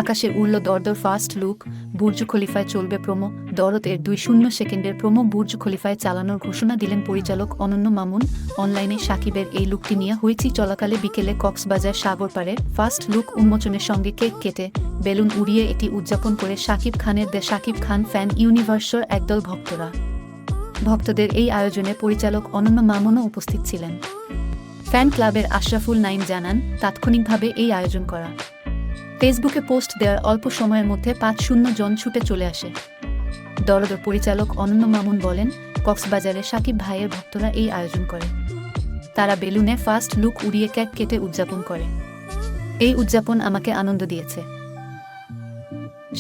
আকাশে উড়ল দরদর first look, Burj খলিফায় চলবে promo. দরদের 2 সেকেন্ডের প্রোমো বুর্জ খলিফায় চালানোর ঘোষণা দিলেন পরিচালক অনন্য মামুন। অনলাইনে শাকিবের এই লুকটি নিয়ে হইচই চলাকালে বিকেলে কক্সবাজার সাগর পাড়ে ফার্স্ট লুক উন্মোচনের সঙ্গে কেক কেটে বেলুন উড়িয়ে এটি উদযাপন করে শাকিব খানের দ্য শাকিব খান ফ্যান ইউনিভার্সের একদল ভক্তরা। ভক্তদের এই আয়োজনে পরিচালক অনন্য মামুনও উপস্থিত ছিলেন। ফ্যান ক্লাবের আশরাফুল নাইম জানান, তাৎক্ষণিকভাবে এই আয়োজন করা। ফেসবুকে পোস্ট দেওয়ার অল্প সময়ের মধ্যে 5-0 জন ছুটে চলে আসে। দরদর পরিচালক অনন্য মামুন বলেন, কক্সবাজারে শাকিব ভাইয়ের ভক্তরা এই আয়োজন করে। তারা বেলুনে ফার্স্ট লুক উড়িয়ে কেক কেটে উদযাপন করে। এই উদযাপন আমাকে আনন্দ দিয়েছে।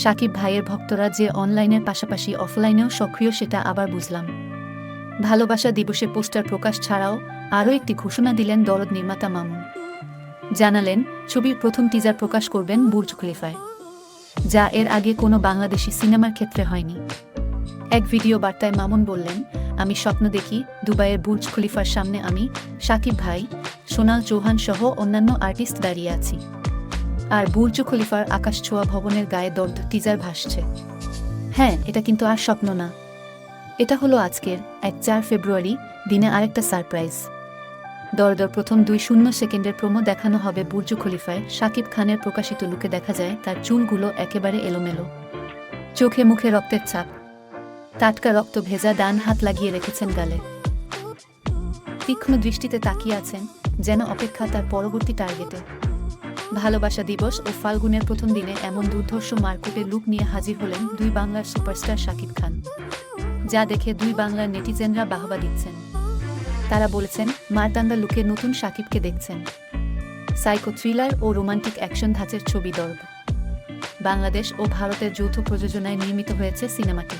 শাকিব ভাইয়ের ভক্তরা যে অনলাইনের পাশাপাশি অফলাইনেও সক্রিয় সেটা আবার বুঝলাম। ভালোবাসা দিবসে পোস্টার প্রকাশ ছাড়াও আরও একটি ঘোষণা দিলেন দরদ নির্মাতা মামুন। জানালেন, ছবির প্রথম টিজার প্রকাশ করবেন বুর্জ খলিফায়, যা এর আগে কোনো বাংলাদেশি সিনেমার ক্ষেত্রে হয়নি। এক ভিডিও বার্তায় মামুন বললেন, আমি স্বপ্ন দেখি দুবাইয়ের বুর্জ খলিফার সামনে আমি, শাকিব ভাই, সোনাল চৌহান সহ অন্যান্য আর্টিস্ট দাঁড়িয়ে আছি। আর বুর্জ খলিফার আকাশ ছোঁয়া ভবনের গায়ে দরদ টিজার ভাসছে। হ্যাঁ, এটা কিন্তু আর স্বপ্ন না, এটা হলো আজকের 4 ফেব্রুয়ারি দিনে আরেকটা সারপ্রাইজ। দরদর প্রথম 2 সেকেন্ডের প্রোমো দেখানো হবে বুর্জ খলিফায়। শাকিব খানের প্রকাশিত লুকে দেখা যায় তার চুলগুলো একেবারে এলোমেলো, চোখে মুখে রক্তের ছাপ, টাটকা রক্ত ভেজা ডান হাত লাগিয়ে রেখেছেন গালে। তীক্ষ্ণ দৃষ্টিতে তাকিয়ে আছেন, যেন অপেক্ষা তার পরবর্তী টার্গেটে। ভালোবাসা দিবস ও ফাল্গুনের প্রথম দিনে এমন দুর্ধর্ষ মারকুটে লুক নিয়ে হাজির হলেন দুই বাংলার সুপারস্টার শাকিব খান, যা দেখে দুই বাংলার নেটিজেনরা বাহবা দিচ্ছেন। তারা বলেছেন, মারদান্দা লুকে নতুন শাকিবকে দেখছেন। সাইকো থ্রিলার ও রোমান্টিক অ্যাকশন ধাঁচের ছবি দরদ। বাংলাদেশ ও ভারতের যৌথ প্রযোজনায় নির্মিত হয়েছে সিনেমাটি।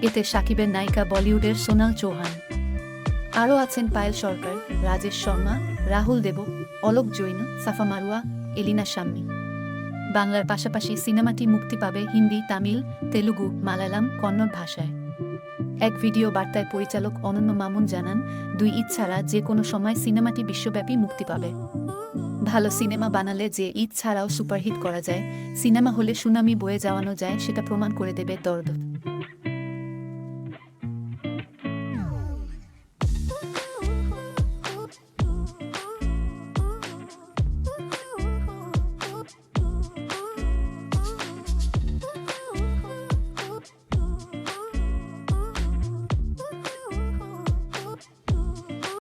এতে শাকিবের নায়িকা বলিউডের সোনাল চৌহান। আরও আছেন পায়েল সরকার, রাজেশ শর্মা, রাহুল দেব, অলোক জৈন, সাফা মারুয়া, এলিনা শাম্মী। বাংলার পাশাপাশি সিনেমাটি মুক্তি পাবে হিন্দি, তামিল, তেলুগু, মালায়ালাম, কন্নড় ভাষায়। এক ভিডিও বার্তায় পরিচালক অনন্য মামুন জানান, 2 ঈদ ছাড়া যে কোনো সময় সিনেমাটি বিশ্বব্যাপী মুক্তি পাবে। ভালো সিনেমা বানালে যে ঈদ ছাড়াও সুপারহিট করা যায়, সিনেমা হলে সুনামি বয়ে যাওয়ানো যায়, সেটা প্রমাণ করে দেবে দরদ।